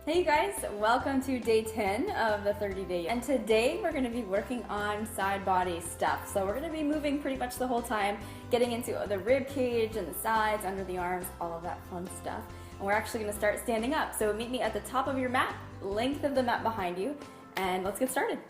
Hey you guys, welcome to day 10 of the 30-day. And today we're going to be working on side body stuff. So we're going to be moving pretty much the whole time, getting into the rib cage and the sides, under the arms, all of that fun stuff. And we're actually going to start standing up. So meet me at the top of your mat, length of the mat behind you, and let's get started.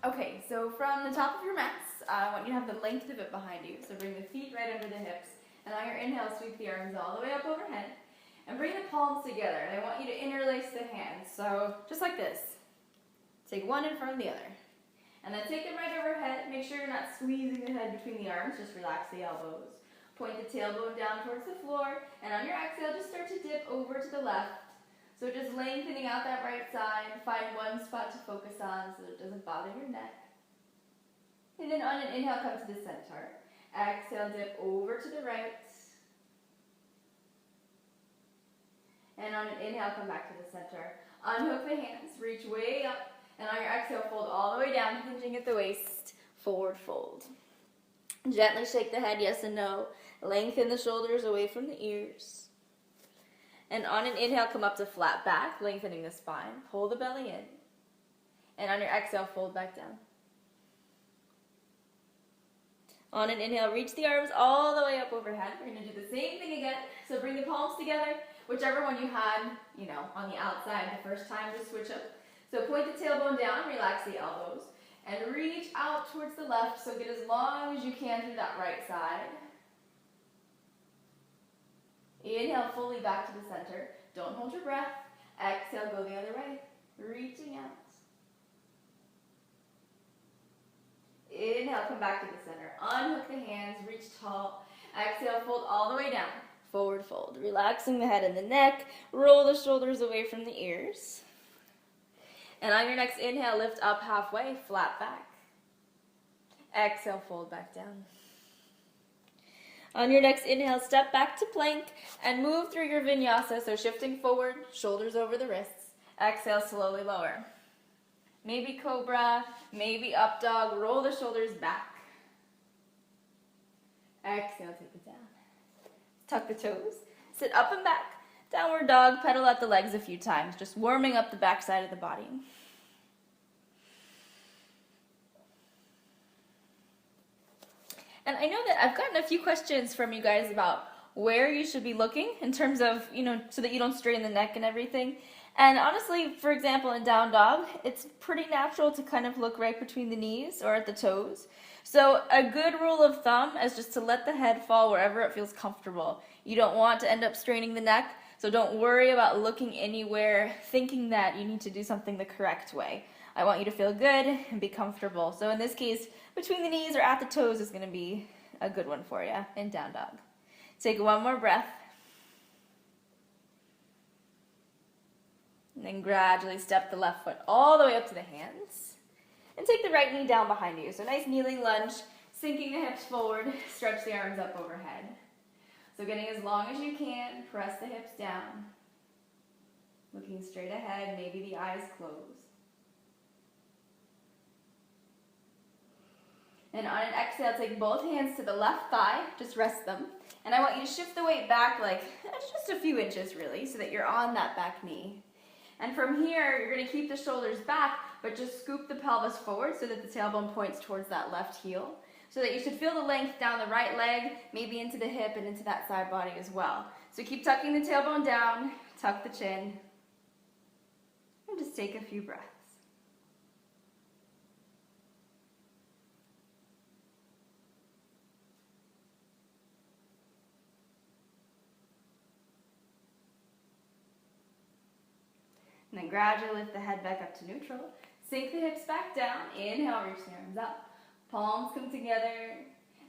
Okay, so from the top of your mats, I want you to have the length of it behind you. So bring the feet right under the hips, and on your inhale, sweep the arms all the way up overhead. And bring the palms together, and I want you to interlace the hands. So just like this. Take one in front of the other. And then take them right overhead. Make sure you're not squeezing the head between the arms. Just relax the elbows. Point the tailbone down towards the floor. And on your exhale, just start to dip over to the left. So just lengthening out that right side. Find one spot to focus on so that it doesn't bother your neck. And then on an inhale, come to the center. Exhale, dip over to the right. And on an inhale, come back to the center. Unhook the hands, reach way up, and on your exhale, fold all the way down, hinging at the waist, forward fold. Gently shake the head, yes and no. Lengthen the shoulders away from the ears. And on an inhale, come up to flat back, lengthening the spine. Pull the belly in. And on your exhale, fold back down. On an inhale, reach the arms all the way up overhead. We're going to do the same thing again. So bring the palms together. Whichever one you had, on the outside the first time, just switch up. So point the tailbone down, relax the elbows, and reach out towards the left, so get as long as you can through that right side. Inhale fully back to the center. Don't hold your breath. Exhale, go the other way, reaching out. Inhale, come back to the center. Unhook the hands, reach tall. Exhale, fold all the way down. Forward fold, relaxing the head and the neck, roll the shoulders away from the ears. And on your next inhale, lift up halfway, flat back. Exhale, fold back down. On your next inhale, step back to plank and move through your vinyasa, so shifting forward, shoulders over the wrists. Exhale, slowly lower. Maybe cobra, maybe up dog, roll the shoulders back. Exhale, take it down. Tuck the toes, sit up and back, downward dog, pedal out the legs a few times, just warming up the back side of the body. And I know that I've gotten a few questions from you guys about where you should be looking in terms of, so that you don't strain the neck and everything. And honestly, for example, in down dog, it's pretty natural to kind of look right between the knees or at the toes. So a good rule of thumb is just to let the head fall wherever it feels comfortable. You don't want to end up straining the neck, so don't worry about looking anywhere thinking that you need to do something the correct way. I want you to feel good and be comfortable. So in this case, between the knees or at the toes is going to be a good one for you in down dog. Take one more breath. And then gradually step the left foot all the way up to the hands. And take the right knee down behind you. So nice kneeling lunge, sinking the hips forward, stretch the arms up overhead. So getting as long as you can, press the hips down. Looking straight ahead, maybe the eyes close. And on an exhale, take both hands to the left thigh, just rest them. And I want you to shift the weight back like just a few inches really, so that you're on that back knee. And from here, you're going to keep the shoulders back, but just scoop the pelvis forward so that the tailbone points towards that left heel. So that you should feel the length down the right leg, maybe into the hip and into that side body as well. So keep tucking the tailbone down, tuck the chin, and just take a few breaths. And then gradually lift the head back up to neutral. Sink the hips back down. Inhale, reach the arms up. Palms come together.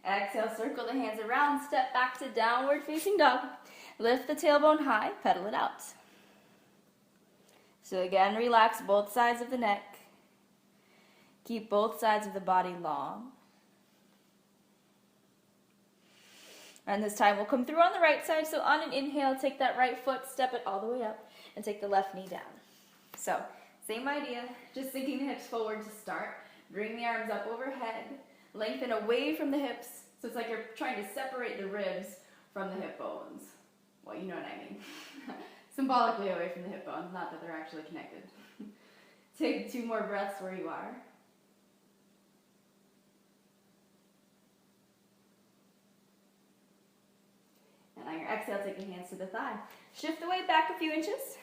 Exhale, circle the hands around. Step back to downward facing dog. Lift the tailbone high. Pedal it out. So again, relax both sides of the neck. Keep both sides of the body long. And this time we'll come through on the right side. So on an inhale, take that right foot, step it all the way up, and take the left knee down. So, same idea, just sinking the hips forward to start. Bring the arms up overhead, lengthen away from the hips, so it's like you're trying to separate the ribs from the hip bones. Well, you know what I mean. symbolically away from the hip bones, not that they're actually connected. Take 2 more breaths where you are. And on your exhale, take your hands to the thigh. Shift the weight back a few inches,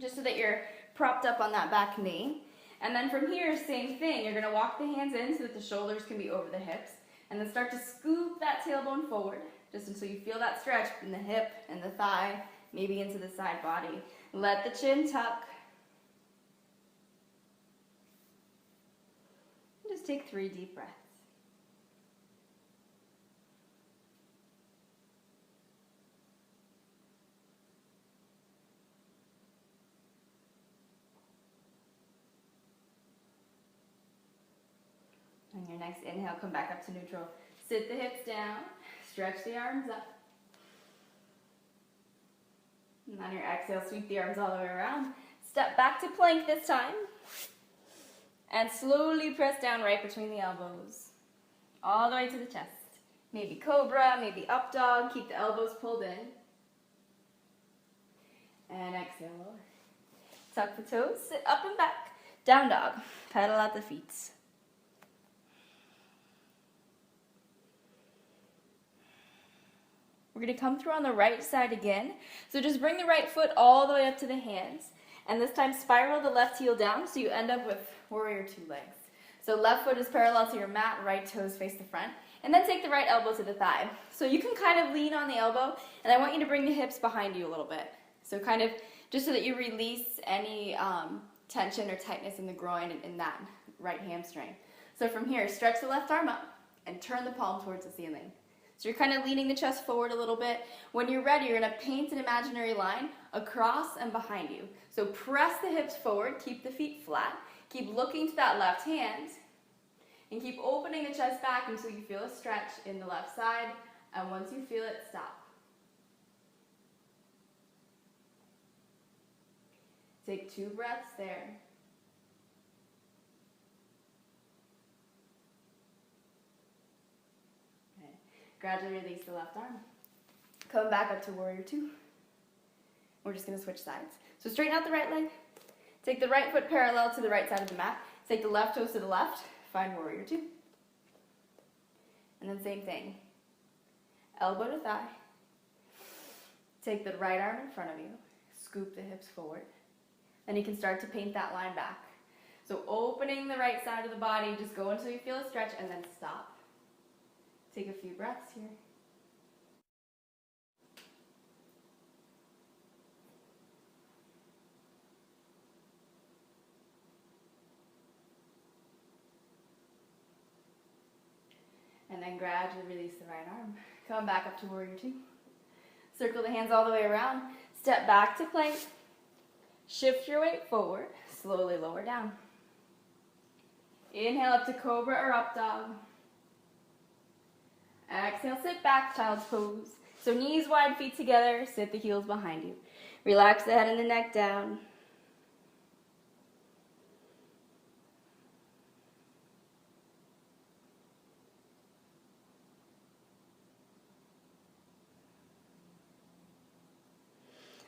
just so that you're propped up on that back knee. And then from here, same thing. You're going to walk the hands in so that the shoulders can be over the hips. And then start to scoop that tailbone forward, just until you feel that stretch in the hip and the thigh, maybe into the side body. Let the chin tuck. And just take 3 deep breaths. On your next inhale, come back up to neutral. Sit the hips down, stretch the arms up. And on your exhale, sweep the arms all the way around. Step back to plank this time. And slowly press down right between the elbows. All the way to the chest. Maybe cobra, maybe up dog. Keep the elbows pulled in. And exhale, lower. Tuck the toes, sit up and back. Down dog. Pedal out the feet. We're going to come through on the right side again. So just bring the right foot all the way up to the hands. And this time spiral the left heel down so you end up with warrior 2 legs. So left foot is parallel to your mat, right toes face the front. And then take the right elbow to the thigh. So you can kind of lean on the elbow, and I want you to bring the hips behind you a little bit. So kind of just so that you release any tension or tightness in the groin and in that right hamstring. So from here, stretch the left arm up and turn the palm towards the ceiling. So you're kind of leaning the chest forward a little bit. When you're ready, you're going to paint an imaginary line across and behind you. So press the hips forward, keep the feet flat, keep looking to that left hand, and keep opening the chest back until you feel a stretch in the left side. And once you feel it, stop. Take 2 breaths there. Gradually release the left arm. Come back up to warrior 2. We're just going to switch sides. So straighten out the right leg. Take the right foot parallel to the right side of the mat. Take the left toes to the left. Find warrior 2. And then same thing. Elbow to thigh. Take the right arm in front of you. Scoop the hips forward. Then you can start to paint that line back. So opening the right side of the body, just go until you feel a stretch and then stop. Take a few breaths here. And then gradually release the right arm. Come back up to warrior 2. Circle the hands all the way around. Step back to plank. Shift your weight forward. Slowly lower down. Inhale up to cobra or up dog. Exhale, sit back, child's pose. So knees wide, feet together, sit the heels behind you. Relax the head and the neck down.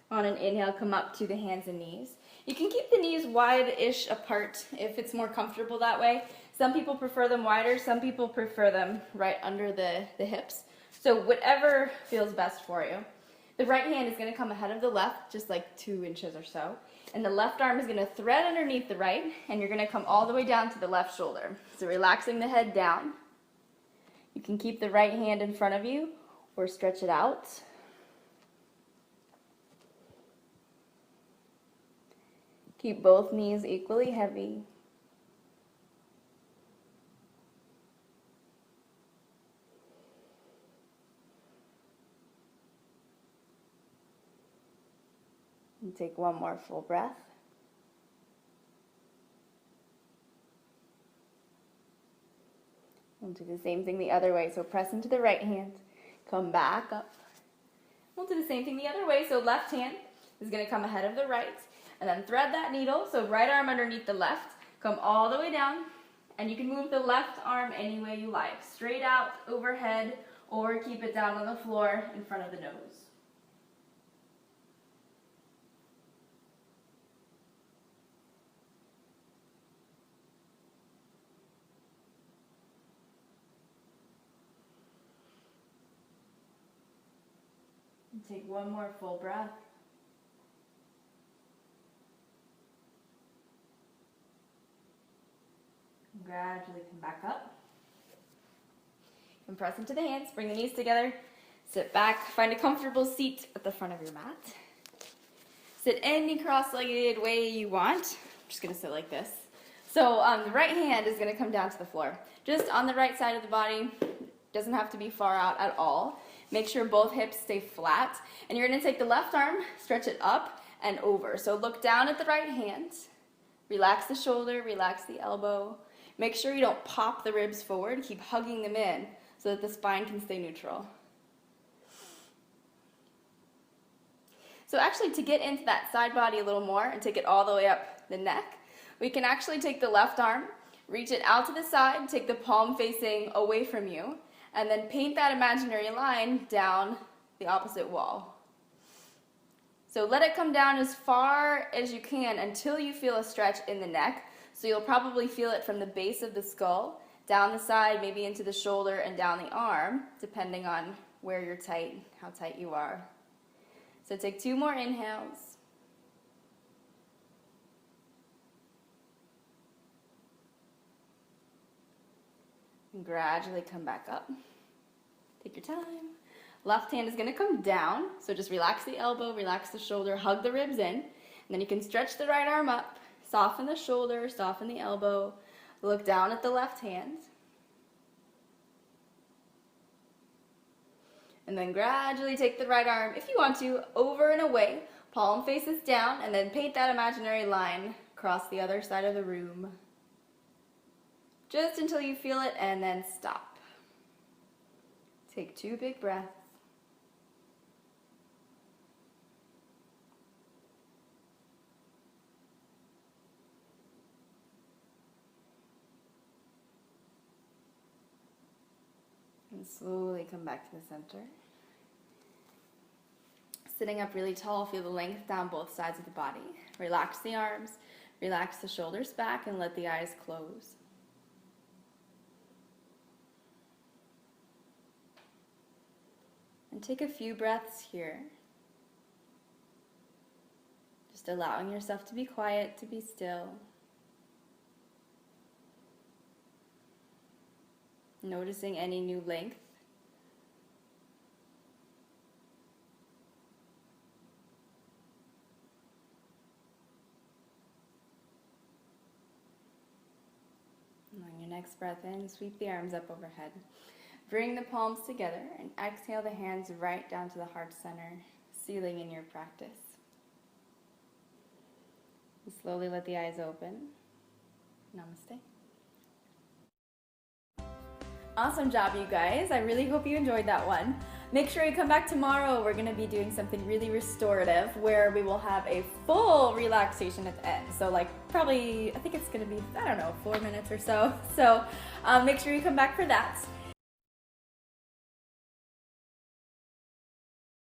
On an inhale, come up to the hands and knees. You can keep the knees wide-ish apart if it's more comfortable that way. Some people prefer them wider, some people prefer them right under the hips. So whatever feels best for you. The right hand is going to come ahead of the left, just like 2 inches or so. And the left arm is going to thread underneath the right, and you're going to come all the way down to the left shoulder. So relaxing the head down. You can keep the right hand in front of you or stretch it out. Keep both knees equally heavy. And take one more full breath. And do the same thing the other way. So press into the right hand. Come back up. We'll do the same thing the other way. So left hand is going to come ahead of the right. And then thread that needle. So right arm underneath the left. Come all the way down. And you can move the left arm any way you like. Straight out, overhead, or keep it down on the floor in front of the nose. Take one more full breath. And gradually come back up. And press into the hands, bring the knees together. Sit back, find a comfortable seat at the front of your mat. Sit any cross-legged way you want. I'm just gonna sit like this. So the right hand is gonna come down to the floor. Just on the right side of the body. Doesn't have to be far out at all. Make sure both hips stay flat. And you're gonna take the left arm, stretch it up and over. So look down at the right hand. Relax the shoulder, relax the elbow. Make sure you don't pop the ribs forward. Keep hugging them in so that the spine can stay neutral. So actually, to get into that side body a little more and take it all the way up the neck, we can actually take the left arm, reach it out to the side, take the palm facing away from you, and then paint that imaginary line down the opposite wall. So let it come down as far as you can until you feel a stretch in the neck. So you'll probably feel it from the base of the skull, down the side, maybe into the shoulder and down the arm, depending on where you're tight, how tight you are. So take 2 more inhales. And gradually come back up. Take your time. Left hand is going to come down, so just relax the elbow, relax the shoulder, hug the ribs in, and then you can stretch the right arm up, soften the shoulder, soften the elbow, look down at the left hand. And then gradually take the right arm, if you want to, over and away. Palm faces down, and then paint that imaginary line across the other side of the room. Just until you feel it, and then stop. Take 2 big breaths. And slowly come back to the center. Sitting up really tall, feel the length down both sides of the body. Relax the arms, relax the shoulders back, and let the eyes close. And take a few breaths here. Just allowing yourself to be quiet, to be still. Noticing any new length. And on your next breath in, sweep the arms up overhead. Bring the palms together and exhale the hands right down to the heart center, sealing in your practice. And slowly let the eyes open. Namaste. Awesome job, you guys. I really hope you enjoyed that one. Make sure you come back tomorrow. We're going to be doing something really restorative where we will have a full relaxation at the end. So like probably, I think it's going to be, I don't know, 4 minutes or so. So make sure you come back for that.